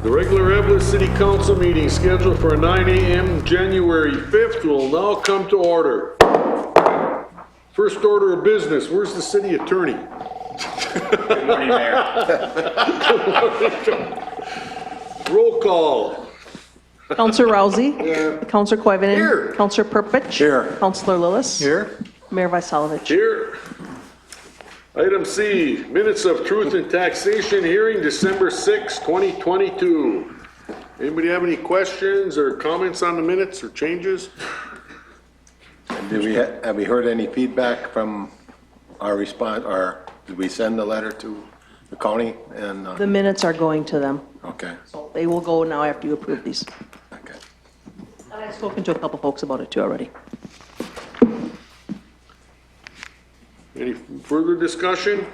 The regular Eveleth City Council meeting scheduled for 9 a.m. January 5th will now come to order. First order of business, where's the city attorney? Good morning, Mayor. Roll call. Councillor Rousey. Here. Councillor Koivunen. Here. Councillor Purpich. Here. Councillor Lillis. Here. Mayor Vysalovich. Here. Item C, minutes of truth and taxation hearing, December 6, 2022. Anybody have any questions or comments on the minutes or changes? Have we heard any feedback from our response, or did we send the letter to the county? And The minutes are going to them. okay, So they will go now after you approve these. okay. And I've spoken to a couple folks about it too already. Any further discussion?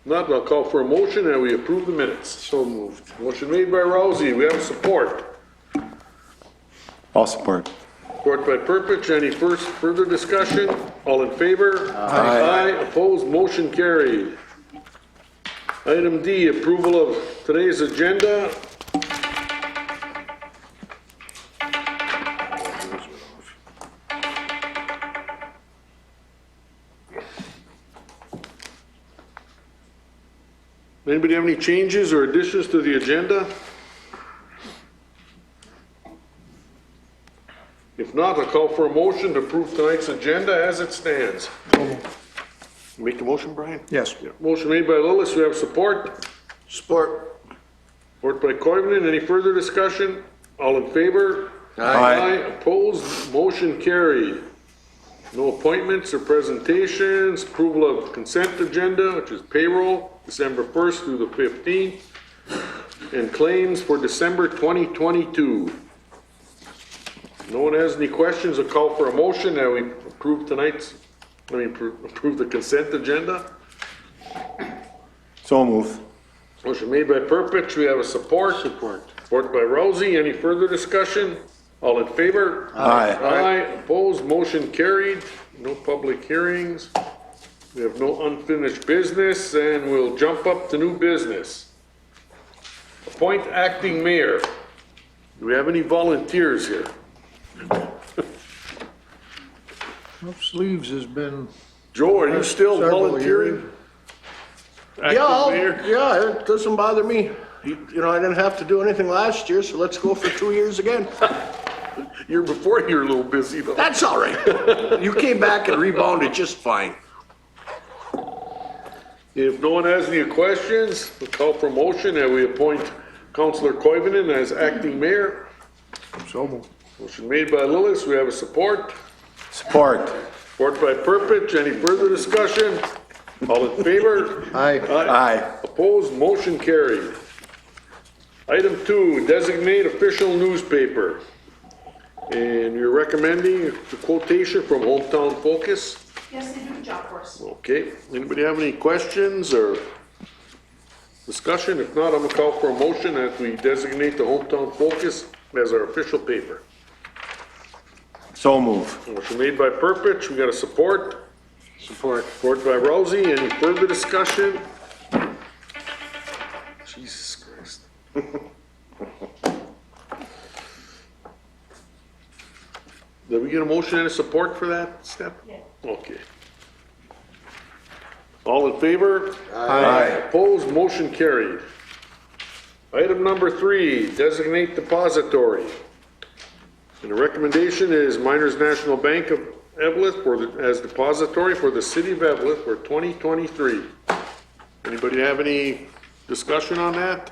Not, I'll call for a motion and we approve the minutes. So moved. Motion made by Rousey, we have support. All support. Support by Purpich, any further discussion? All in favor? Aye. Opposed, motion carried. Item D, approval of today's agenda. Anybody have any changes or additions to the agenda? If not, I'll call for a motion to approve tonight's agenda as it stands. Make the motion, Brian? Yes. Yeah. Motion made by Lillis, we have support. Support. Support by Koivunen, any further discussion? All in favor? Aye. Opposed, motion carried. No appointments or presentations, approval of consent agenda, which is payroll, December 1st through the 15th, and claims for December 2022. No one has any questions, I'll call for a motion that we approve approve the consent agenda. So move. Motion made by Purpich, we have a support. Support. Support by Rousey, any further discussion? All in favor? Aye. Aye, opposed, motion carried, no public hearings. We have no unfinished business, and we'll jump up to new business. Appoint acting mayor. Do we have any volunteers here? Sleeves has been. Joe, are you still Several volunteering? Acting mayor? Yeah, it doesn't bother me. You know, I didn't have to do anything last year, so let's go for 2 years again. Year before you were a little busy though. That's all right. You came back and rebounded just fine. If no one has any questions, we'll call for motion that we appoint Councillor Koivunen as acting mayor. So moved. Motion made by Lillis, we have a support. Support. Support by Purpich, any further discussion? All in favor? Aye. Aye. Opposed, motion carried. Item 2, designate official newspaper. And you're recommending the quotation from Hometown Focus? Yes, they do, job force. Okay, anybody have any questions or discussion? If not, I'm gonna call for a motion that we designate the Hometown Focus as our official paper. So move. Motion made by Purpich, we got a support. Support. Support by Rousey, any further discussion? Jesus Christ. Did we get a motion and a support for that step? Yeah. Okay. All in favor? Aye. Opposed, motion carried. Item number 3, designate depository. And the recommendation is Miners National Bank of Eveleth as depository for the city of Eveleth for 2023. Anybody have any discussion on that?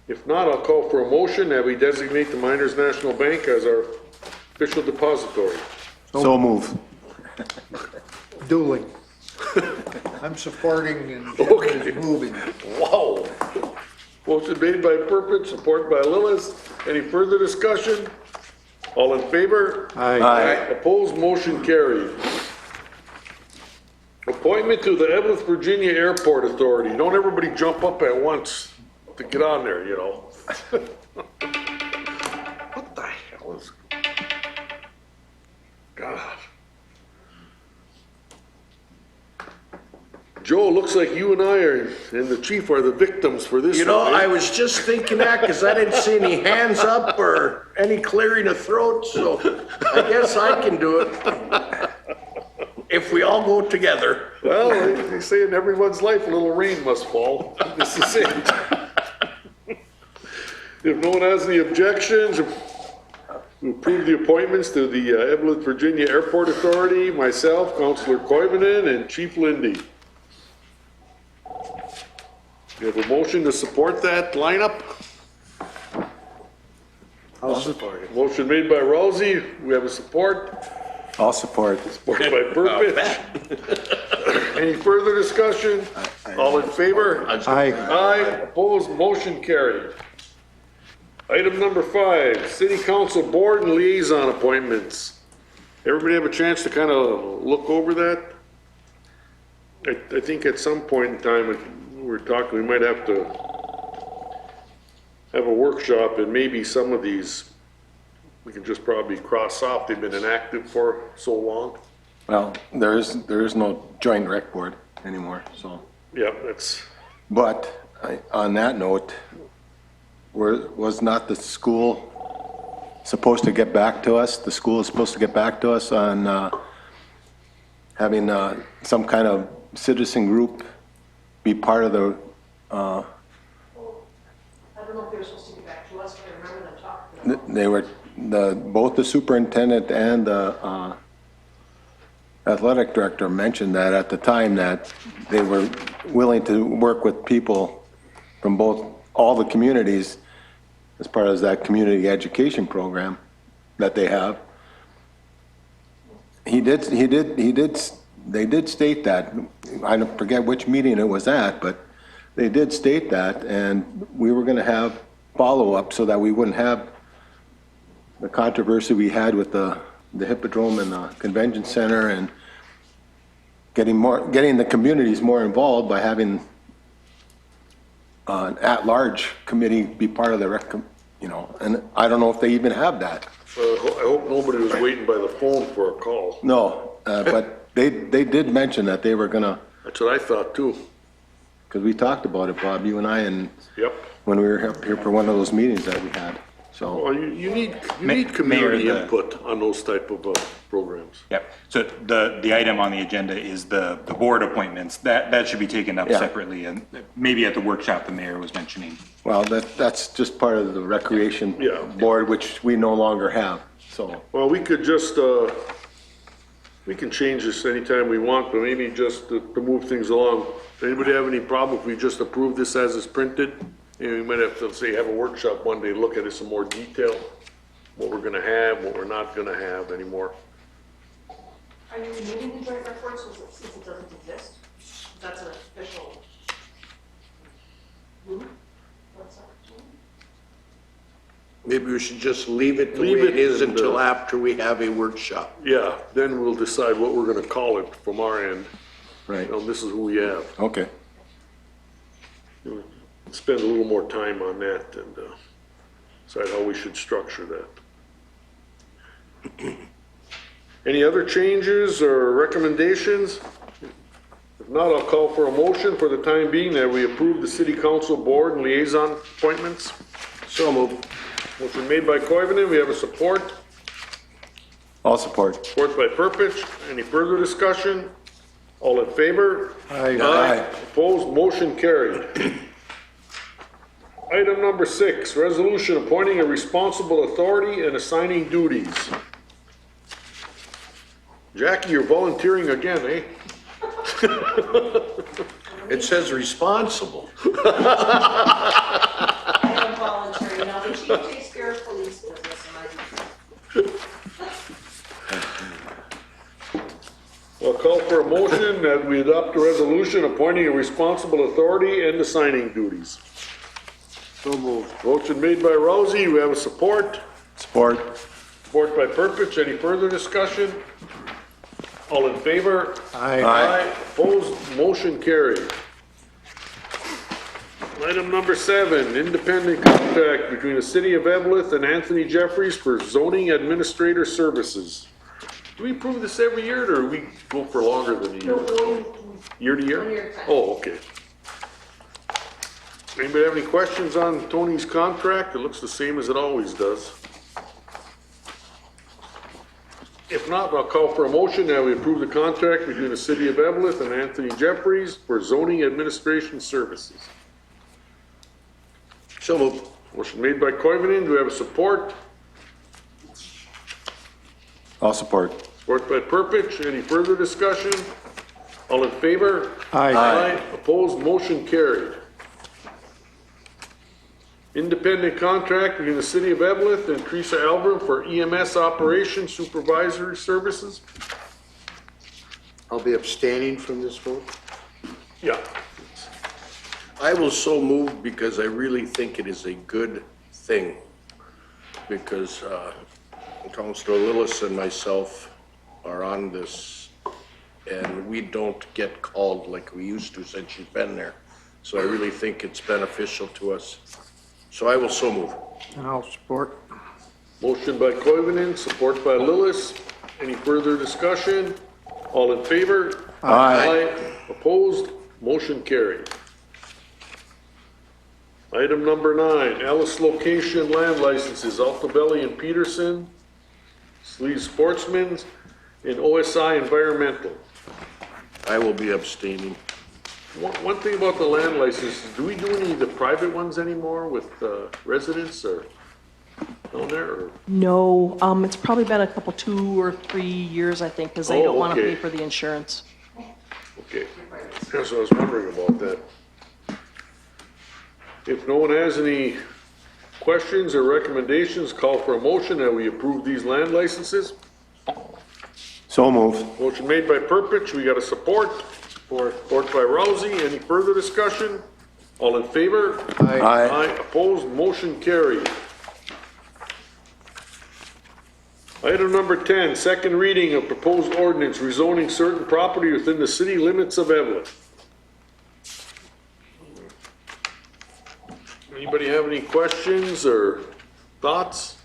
If not, I'll call for a motion that we designate the Miners National Bank as our official depository. So move. Dueling. I'm supporting and Okay. Jim is moving. Wow. Motion made by Purpich, support by Lillis. Any further discussion? All in favor? Aye. Opposed, motion carried. Appointment to the Eveleth, Virginia Airport Authority. Don't everybody jump up at once to get on there, you know. What the hell is... God. Joe, looks like you and I and the chief are the victims for this. You know, one, eh? I was just thinking that because I didn't see any hands up or any clearing of throats, so I guess I can do it. If we all go together. Well, they say in everyone's life, a little rain must fall. This is it. If no one has any objections, we approve the appointments to the Eveleth, Virginia Airport Authority, myself, Councilor Koivunen, and Chief Lindy. We have a motion to support that lineup. I'll support it. Motion made by Rousey. We have a support. I'll support. Supported by Purpich. Any further discussion? All in favor? Aye. Aye, opposed, motion carried. Item number 5, City Council Board and Liaison Appointments. Everybody have a chance to kind of look over that? I think at some point in time, if we're talking, we might have to have a workshop and maybe some of these, we can just probably cross off. They've been inactive for so long. Well, there is no joint rec board anymore, so. Yeah, that's, But on that note, was not the school supposed to get back to us? The school is supposed to get back to us on having some kind of citizen group be part of the, I don't know if they were supposed to get back to us, but I remember them talking about it. they were, both the superintendent and the athletic director mentioned that at the time, that they were willing to work with people from all the communities as part of that community education program that they have. They did state that. I don't forget which meeting it was at, but they did state that, and we were gonna have follow-up so that we wouldn't have the controversy we had with the Hippodrome and the Convention Center, and getting the communities more involved by having an at-large committee be part of the and I don't know if they even have that. I hope nobody was waiting by the phone for a call. No, but they did mention that they were gonna, That's what I thought too. because we talked about it, Bob, you and I, and Yep. when we were up here for one of those meetings that we had, so. Well, you need Mayor, community the- input on those type of programs. Yep, so the item on the agenda is the board appointments. That should be taken up Yeah. separately, and maybe at the workshop the mayor was mentioning. Well, that's just part of the recreation Yeah. board, which we no longer have, so. Well, we could just, we can change this anytime we want, but maybe just to move things along. Anybody have any problem if we just approve this as it's printed? And we might have to have a workshop one day, look at it in more detail, what we're gonna have, what we're not gonna have anymore. Are you removing the joint reports since it doesn't exist? That's an official. What's that? Maybe we should just leave it the way Leave it it is and, until after we have a workshop. Yeah, then we'll decide what we're gonna call it from our end. Right, This is who we have. okay. Spend a little more time on that and decide how we should structure that. Any other changes or recommendations? If not, I'll call for a motion for the time being that we approve the city council board and liaison appointments. So moved. Motion made by Koivunen, we have a support. I'll support. Support by Purpich. Any further discussion? All in favor? Aye. Opposed, motion carried. Item number 6, resolution appointing a responsible authority and assigning duties. Jackie, you're volunteering again, eh? It says responsible. I am voluntary, now the chief takes care of police business, and I'll call for a motion that we adopt a resolution appointing a responsible authority and assigning duties. So moved. Motion made by Rousey, we have a support. Support. Support by Purpich, any further discussion? All in favor? Aye. Opposed, motion carried. Item number 7, independent contract between the city of Eveleth and Anthony Jeffries for zoning administrator services. Do we approve this every year, or do we go for longer than a No, year? Year to year? 1 year at a time. Oh, okay. Anybody have any questions on Tony's contract? It looks the same as it always does. If not, I'll call for a motion that we approve the contract between the City of Eveleth and Anthony Jeffries for zoning administration services. So moved. Motion made by Koivunen, do we have a support? I'll support. Support by Purpich, any further discussion? All in favor? Aye. Opposed, motion carried. Independent contract between the City of Eveleth and Teresa Alver for EMS operation supervisory services. I'll be abstaining from this vote. Yeah. I will so move because I really think it is a good thing. Because Councilor Lillis and myself are on this, and we don't get called like we used to since she's been there. So I really think it's beneficial to us. So I will so move. And I'll support. Motion by Koivunen, support by Lillis. Any further discussion? All in favor? Aye. Opposed? Motion carried. Item number 9, Ellis location land licenses, Altabelli and Peterson, Sleeve Sportsman, and OSI Environmental. I will be abstaining. One thing about the land licenses, do we do any of the private ones anymore with residents or down there? Or? No, it's probably been a couple, 2 or 3 years, I think, because they Oh, don't want to okay. pay for the insurance. Okay, that's what I was wondering about that. If no one has any questions or recommendations, call for a motion that we approve these land licenses. So moved. Motion made by Purpich, we got a support. Support by Rousey, any further discussion? All in favor? Aye. Opposed, motion carried. Item number 10, second reading of proposed ordinance rezoning certain property within the city limits of Eveleth. Anybody have any questions or thoughts?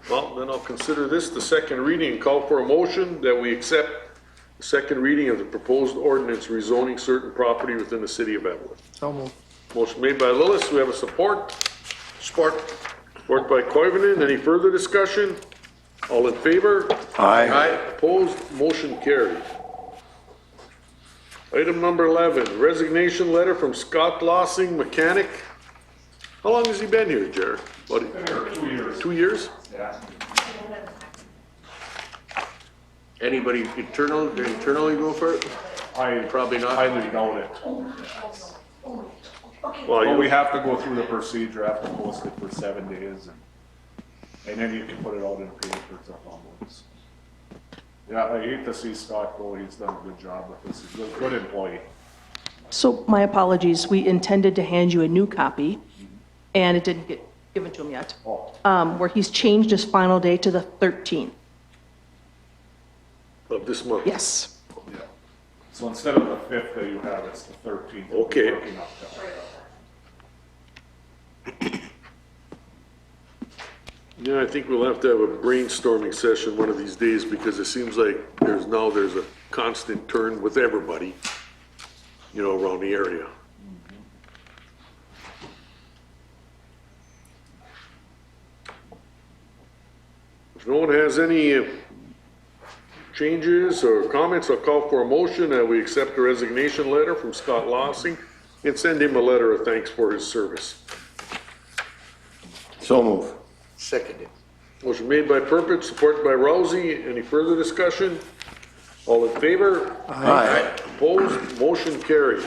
Well, then I'll consider this the second reading and call for a motion that we accept the second reading of the proposed ordinance rezoning certain property within the city of Eveleth. So moved. Motion made by Lillis, we have a support. Support. Support by Koivunen, any further discussion? All in favor? Aye. Opposed, motion carried. Item number 11, resignation letter from Scott Lossing, mechanic. How long has he been here, Jared? About 2 years. 2 years? Yeah. Anybody internally go for it? Probably not. Highly doubt it. Well, Well, we you, have to go through the procedure, have to post it for 7 days, and then you can put it out in the paper to onwards. Yeah, I hate to see Scott go, he's done a good job with this, he's a good employee. So my apologies, we intended to hand you a new copy, and it didn't get given to him yet, Oh, where he's changed his final day to the 13th. of this month. Yes. yeah. So instead of the 5th that you have, it's the 13th. Okay. Working up there. Yeah, I think we'll have to have a brainstorming session one of these days because it seems like there's a constant turn with everybody, you know, around the area. If no one has any changes or comments, I'll call for a motion that we accept the resignation letter from Scott Lossing and send him a letter of thanks for his service. So moved. Seconded. Motion made by Purpich, supported by Rousey. Any further discussion? All in favor? Aye. Opposed? Motion carried.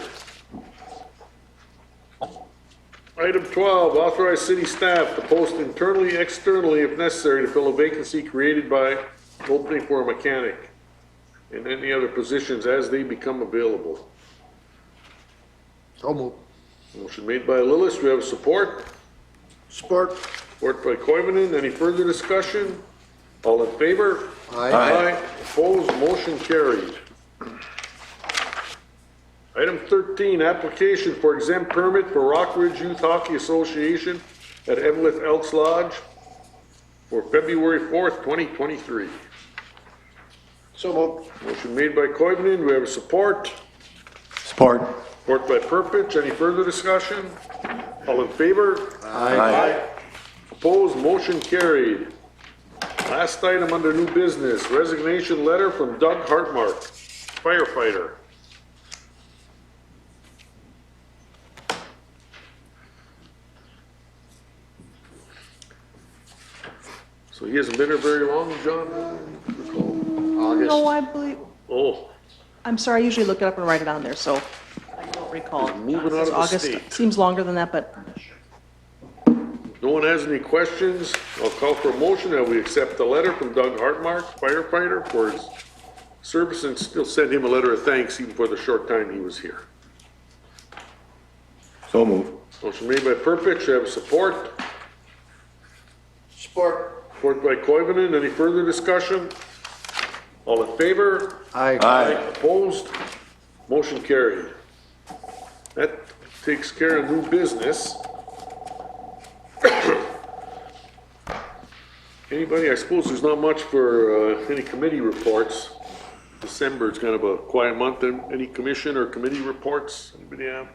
Item 12, authorize city staff to post internally, externally, if necessary, to fill a vacancy created by opening for a mechanic and any other positions as they become available. So moved. Motion made by Lillis. We have support. Support. Support by Koivunen. Any further discussion? All in favor? Aye. Opposed, motion carried. Item 13, application for exempt permit for Rockridge Youth Hockey Association at Eveleth Elks Lodge for February 4th, 2023. So moved. Motion made by Koivunen, do we have a support? Support. Support by Purpich, any further discussion? All in favor? Aye. Opposed, motion carried. Last item under new business, resignation letter from Doug Hartmark, firefighter. So he hasn't been here very long, John? No, I believe, Oh, I'm sorry, I usually look it up and write it on there, so I don't recall. moving out of the August. state. Seems longer than that, but I'm not sure. no one has any questions? I'll call for a motion that we accept the letter from Doug Hartmark, firefighter, for his service, and still send him a letter of thanks even for the short time he was here. So move. Motion made by Purpich, have support. Support. Support by Koivunen, any further discussion? All in favor? Aye. Opposed? Motion carried. That takes care of new business. Anybody, I suppose there's not much for any committee reports. December is kind of a quiet month. Any commission or committee reports? Anybody have?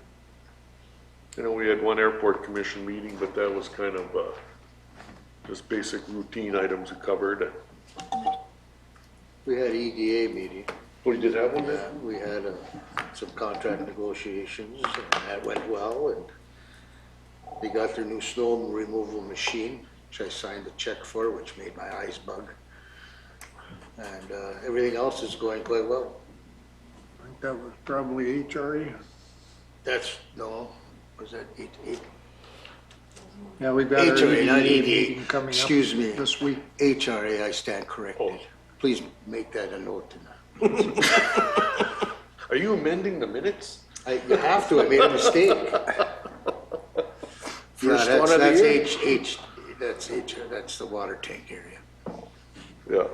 I know we had one airport commission meeting, but that was kind of just basic routine items we covered. We had EDA meeting. Oh, you did have one then? Yeah, we had some contract negotiations, and that went well, and they got their new snow removal machine, which I signed the check for, which made my eyes bug. And everything else is going quite well. I think that was probably HRE. Was that eight? Yeah, we've got our HRA, not EDA EDA. meeting coming up Excuse me. this week. HRA, I stand corrected. Oh. Please make that a note tonight. Are you amending the minutes? You have to, I made a mistake. First one of the year. That's the water tank area. Yeah.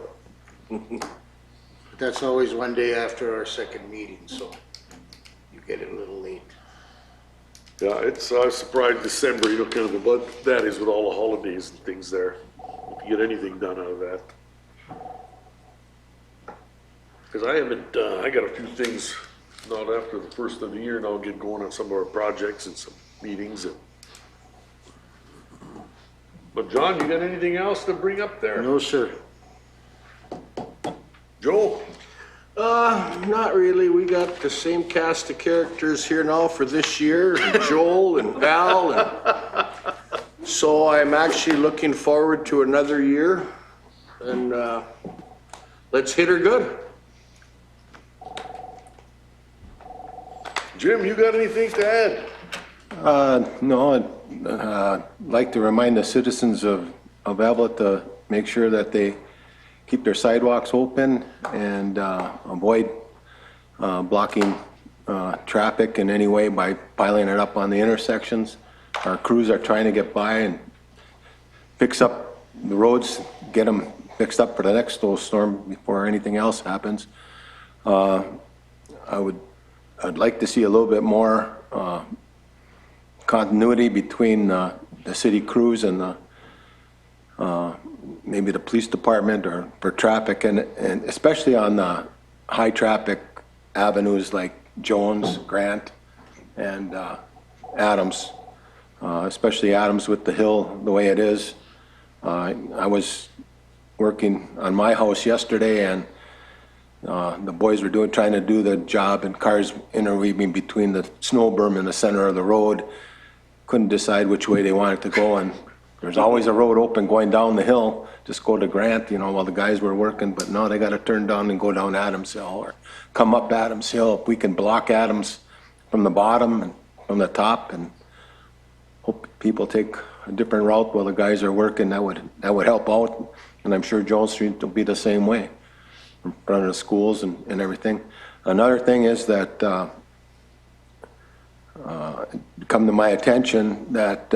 But that's always one day after our second meeting, so you get it a little late. Yeah, I was surprised December, you know, kind of what that is with all the holidays and things there. If you get anything done out of that. Because I haven't, I got a few things, not after the first of the year, now I'll get going on some of our projects and some meetings and. But John, you got anything else to bring up there? No, sir. Joe? Not really. We got the same cast of characters here now for this year, Joel and Val, and so I'm actually looking forward to another year, and let's hit her good. Jim, you got anything to add? No, I'd like to remind the citizens of Eveleth to make sure that they keep their sidewalks open and avoid blocking traffic in any way by piling it up on the intersections. Our crews are trying to get by and fix up the roads, get them fixed up for the next snowstorm before anything else happens. I'd like to see a little bit more continuity between the city crews and maybe the police department or for traffic, and especially on the high traffic avenues like Jones, Grant, and Adams, especially Adams with the hill the way it is. I was working on my house yesterday, and the boys were trying to do the job, and cars interweaving between the snow berm and the center of the road. Couldn't decide which way they wanted to go, and there's always a road open going down the hill. Just go to Grant, you know, while the guys were working, but now they got to turn down and go down Adams Hill or come up Adams Hill. If we can block Adams from the bottom and from the top, and hope people take a different route while the guys are working, that would help out. And I'm sure Jones Street will be the same way, in front of the schools and everything. Another thing is that come to my attention that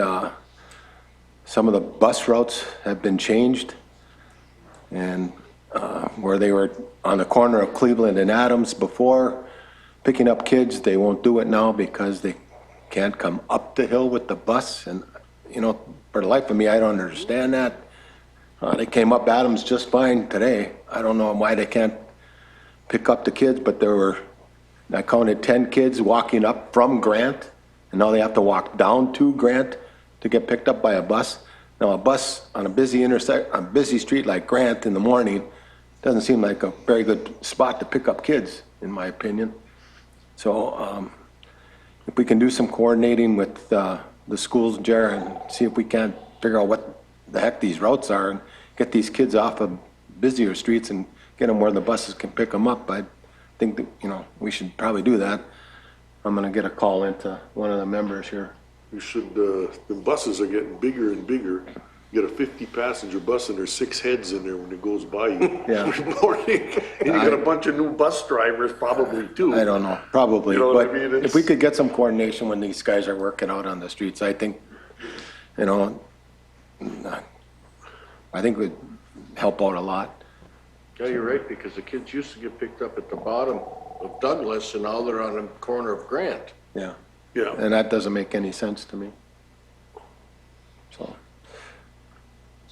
some of the bus routes have been changed, and where they were on the corner of Cleveland and Adams before, picking up kids, they won't do it now because they can't come up the hill with the bus. And, you know, for the life of me, I don't understand that. They came up Adams just fine today. I don't know why they can't pick up the kids, but I counted 10 kids walking up from Grant, and now they have to walk down to Grant to get picked up by a bus. Now, a bus on a busy street like Grant in the morning doesn't seem like a very good spot to pick up kids, in my opinion. So if we can do some coordinating with the schools, Jer, and see if we can't figure out what the heck these routes are and get these kids off of busier streets and get them where the buses can pick them up, I think that, we should probably do that. I'm gonna get a call into one of the members here. You should, the buses are getting bigger and bigger. You got a 50-passenger bus and there's 6 heads in there when it goes by you Yeah. every morning. And you got a bunch of new bus drivers probably too. I don't know, probably, You know what but I mean? if we could get some coordination when these guys are working out on the streets, I think, I think would help out a lot. Yeah, you're right, because the kids used to get picked up at the bottom of Douglas, and now they're on the corner of Grant. Yeah, Yeah. and that doesn't make any sense to me. So,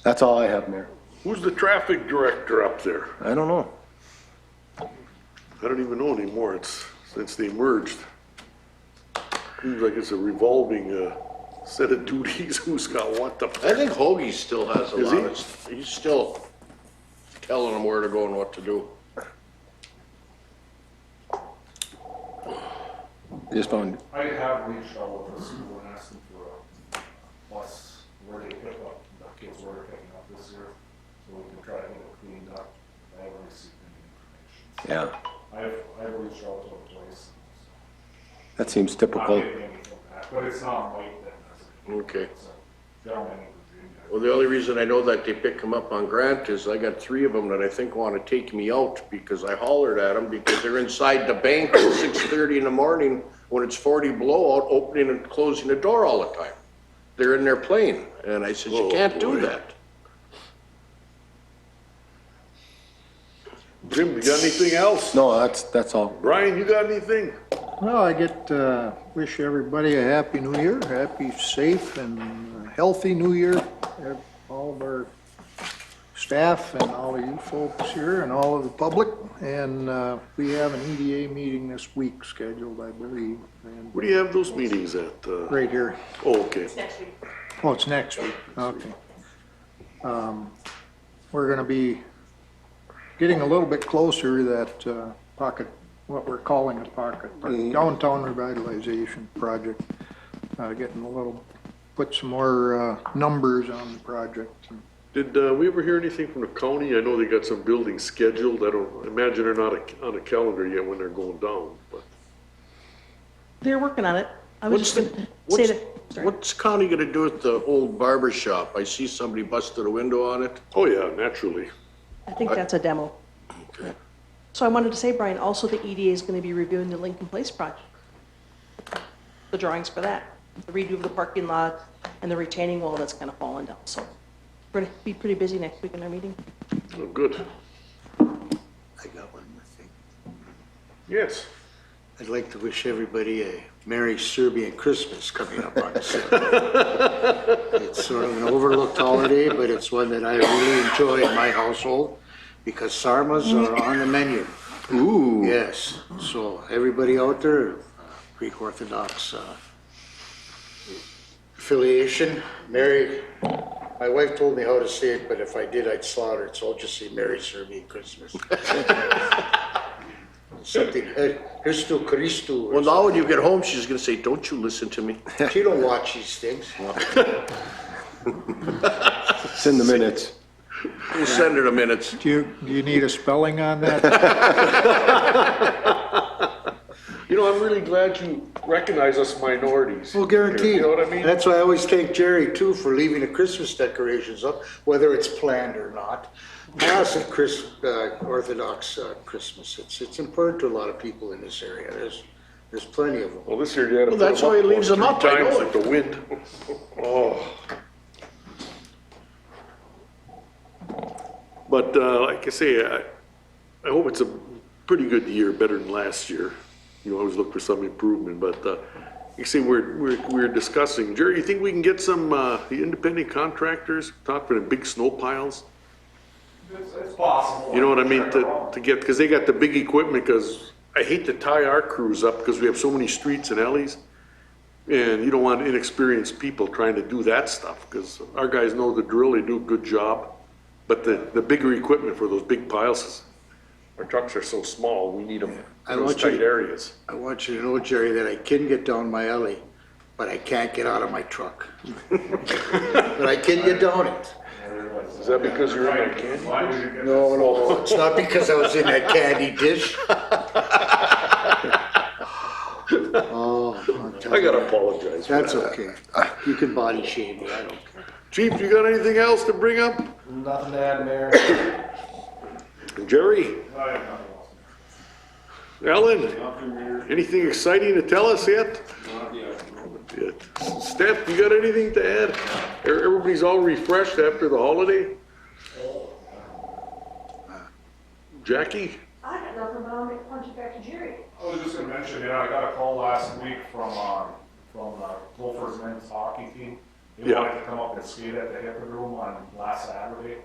that's all I have, Mayor. Who's the traffic director up there? I don't know. I don't even know anymore. It's since they merged. Seems like it's a revolving set of duties. Who's got what? I think Hoagie still has a Is lot he? of, he's still telling them where to go and what to do. Just found, I have reached out with the school and asked them for a bus where they pick up the kids where they're picking up this year, so we can try to get it cleaned up. I haven't received any information. yeah, I've reached out to a place. that seems Not typical. getting anything back, but it's not Mike that does it. Okay. It's a gentleman in Virginia. Well, the only reason I know that they pick them up on Grant is I got 3 of them that I think want to take me out because I hollered at them because they're inside the bank at 6:30 in the morning when it's 40 below out, opening and closing the door all the time. They're in there playing, and I said, you Oh, can't do boy. that. Jim, you got anything else? No, that's all. Brian, you got anything? Well, I wish everybody a happy new year, happy, safe, and healthy new year. All of our staff and all of you folks here and all of the public. And we have an EDA meeting this week scheduled, I believe, and Where do you have those meetings at? right here. Oh, okay. Next week. Oh, it's next week, okay. We're gonna be getting a little bit closer to that pocket, what we're calling a pocket, downtown revitalization project. Getting a little, put some more numbers on the project. Did we ever hear anything from the county? I know they got some buildings scheduled. I don't imagine they're not on a calendar yet when they're going down, but. They're working on it. I was What's just the, gonna say what's, that, sorry. what's county gonna do with the old barber shop? I see somebody busted a window on it. Oh, yeah, naturally. I think that's a demo. So I wanted to say, Brian, also the EDA is gonna be reviewing the Lincoln Place project. The drawings for that, the redo of the parking lot and the retaining wall that's kind of fallen down, so. We're gonna be pretty busy next week in our meeting. Oh, good. I got one more thing. Yes. I'd like to wish everybody a Merry Serbian Christmas coming up on the 7th. It's sort of an overlooked holiday, but it's one that I really enjoy in my household because sarmas are on the menu. Ooh. Yes, so everybody out there, Greek Orthodox affiliation, Merry, my wife told me how to say it, but if I did, I'd slaughter it, so I'll just say Merry Serbian Christmas. Something, Christu Christu. Well, now when you get home, she's gonna say, don't you listen to me? She don't watch these things. It's in the minutes. We'll send her the minutes. Do you need a spelling on that? You know, I'm really glad you recognize us minorities. Well, guaranteed. You know what I mean? That's why I always thank Jerry too for leaving the Christmas decorations up, whether it's planned or not. Mass and Orthodox Christmas, it's important to a lot of people in this area. There's plenty of them. Well, this year you had to Well, put that's them why up he leaves about them up, 3 I know times it. with the wind. Oh. But like I say, I hope it's a pretty good year, better than last year. You always look for some improvement, but you see, we're discussing. Jerry, you think we can get some the independent contractors, talk for the big snow piles? It's possible. You know what I mean, to get, because they got the big equipment, because I hate to tie our crews up, because we have so many streets and alleys, and you don't want inexperienced people trying to do that stuff, because our guys know the drill, they do a good job, but the bigger equipment for those big piles, our trucks are so small, we need them I in those want you tight to- areas. I want you to know, Jerry, that I can get down my alley, but I can't get out of my truck. But I can get down it. Is that because you're in that candy? No, it's not because I was in that candy dish. Oh, I'll tell I you. gotta apologize for That's that. okay. You can body shame me, I don't care. Chief, you got anything else to bring up? Nothing to add, Mayor. Jerry? Ellen? Anything exciting to tell us yet? Not yet. Steph, you got anything to add? Everybody's all refreshed after the holiday? Jackie? I got nothing, but I'll make punch it back to Jerry. I was just gonna mention, I got a call last week from Gophers men's hockey team. They Yeah. wanted to come up and skate at the Hippodrome on last Saturday.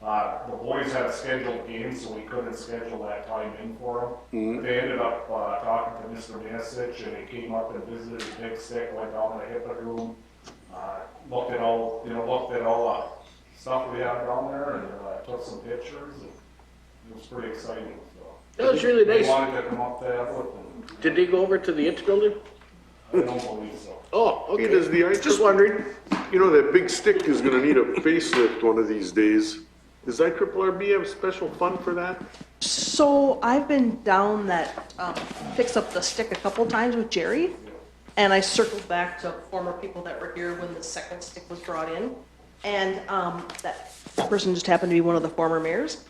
The boys had scheduled games, so we couldn't schedule that time in for them. They ended up talking to Mr. Masich, and they came up and visited the Big Stick, went down to the Hippodrome, looked at all the stuff we had down there, and took some pictures, and it was pretty exciting, so. That was really They nice. wanted to come up to Eveleth, and Did they go over to the Inter building? I don't believe so. Oh, Okay, okay. does the ice, Just wondering. you know, that big stick is gonna need a facelift one of these days. Does IRRB have special fund for that? So I've been down that, fix up the stick a couple times with Jerry, and I circled back to former people that were here when the second stick was brought in. And that person just happened to be one of the former mayors,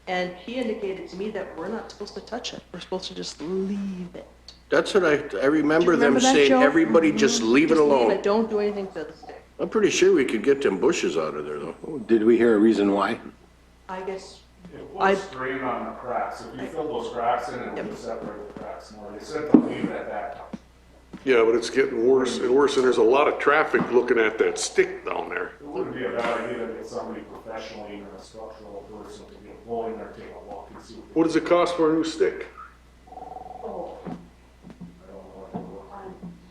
and he indicated to me that we're not supposed to touch it. We're supposed to just leave it. That's what I Do remember you them remember that, saying, Joe? everybody just leave it alone. Don't do anything to the stick. I'm pretty sure we could get them bushes out of there though. Did we hear a reason why? I guess, It I- was strain on the cracks. If you fill those cracks in, it Yep. would separate the cracks more. They said to leave it at that time. Yeah, but it's getting worse and worse, and there's a lot of traffic looking at that stick down there. It wouldn't be a bad idea to get somebody professionally, even a structural person, to get go in there, take a walk and see What does it cost for a new stick? oh, I don't know.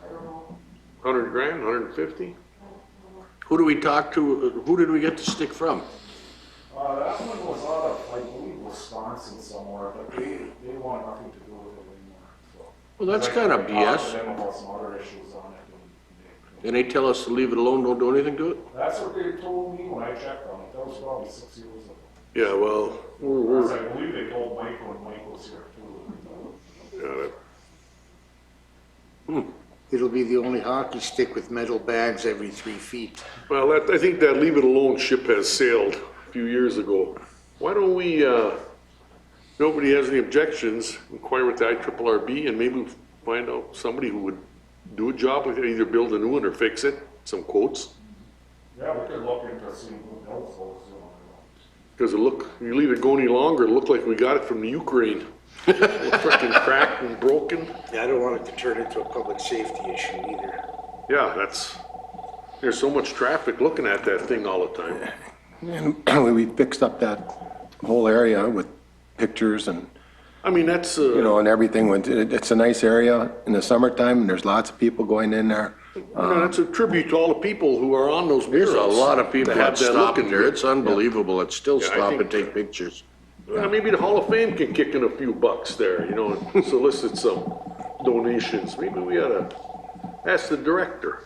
I don't know. 100 grand, 150? Who do we talk to, who did we get the stick from? That one was out of, I believe, Wisconsin somewhere, but they want nothing to do with it anymore, so. Well, that's I kind of talked to BS. them about some other issues on it, And they tell us to leave it alone, don't do anything to it? that's what they told me when I checked on it. That was probably 6 years ago. Yeah, well, Whereas I believe they told Mike when Mike was here too. yeah, It'll be the only hockey stick with metal bags every 3 feet. well, I think that leave it alone ship has sailed a few years ago. Why don't we, nobody has any objections, inquire with the IRRB, and maybe find out somebody who would do a job with it, either build a new one or fix it, some quotes. Yeah, we could look into seeing who builds those, you know. Because you leave it go any longer, it'll look like we got it from the Ukraine. Freaking cracked and broken. Yeah, I don't want it to turn into a public safety issue either. Yeah, there's so much traffic looking at that thing all the time. And we fixed up that whole area with pictures and, I mean, that's, you know, and everything. It's a nice area in the summertime, and there's lots of people going in there. that's a tribute to all the people who are on those There's murals. a lot of people to that have that stop looking there. good. It's unbelievable. That still Yeah, I stop think- and take pictures. Maybe the Hall of Fame can kick in a few bucks there, you know, and solicit some donations. Maybe we ought to ask the director.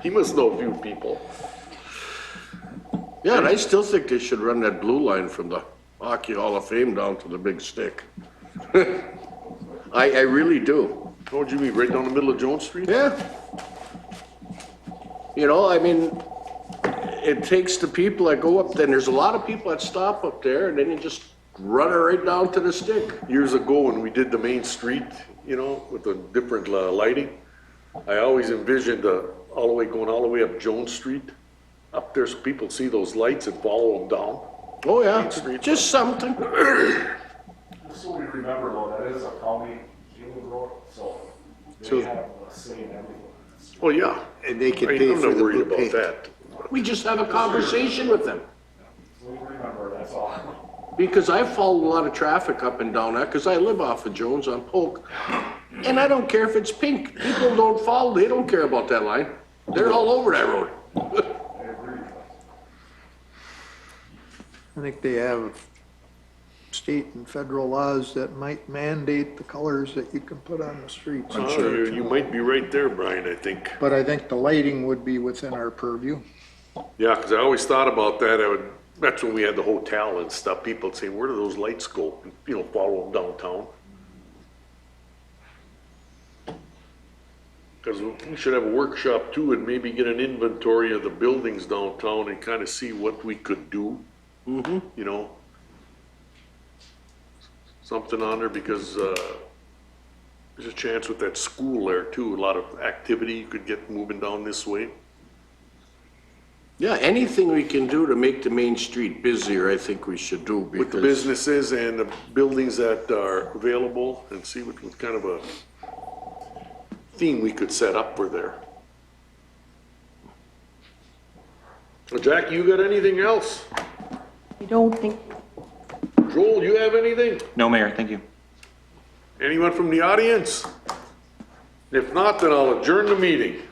He must know a few people. Yeah, and I still think they should run that blue line from the Hockey Hall of Fame down to the big stick. I really do. What would you mean, right down the middle of Jones Street? Yeah. You know, I mean, it takes the people that go up there, and there's a lot of people that stop up there, and then you just run it right down to the stick. Years ago, when we did the main street, you know, with the different lighting, I always envisioned going all the way up Jones Street, up there so people see those lights and follow them down. Oh, yeah, Main Street. just something. Just so we remember though, that is a county paving road, so So- they have a say in everything. Well, yeah. And they can I'm pay for not the worried blue about paint. that. We just have a conversation with them. So We'll remember, that's all. Because I followed a lot of traffic up and down that, because I live off of Jones on Polk. And I don't care if it's pink. People don't follow, they don't care about that line. They're all over that road. I agree. I think they have state and federal laws that might mandate the colors that you can put on the streets. You might be right there, Brian, I think. But I think the lighting would be within our purview. Yeah, because I always thought about that. That's when we had the hotel and stuff. People would say, where do those lights go? And, follow them downtown. Because we should have a workshop too and maybe get an inventory of the buildings downtown and kind of see what we could do. Mm-hmm. Something on there because there's a chance with that school there too. A lot of activity you could get moving down this way. Yeah, anything we can do to make the main street busier, I think we should do. With the because businesses and the buildings that are available and see what kind of a theme we could set up for there. Well, Jack, you got anything else? I don't think, Joel, you have anything? No, Mayor, thank you. Anyone from the audience? If not, then I'll adjourn the meeting.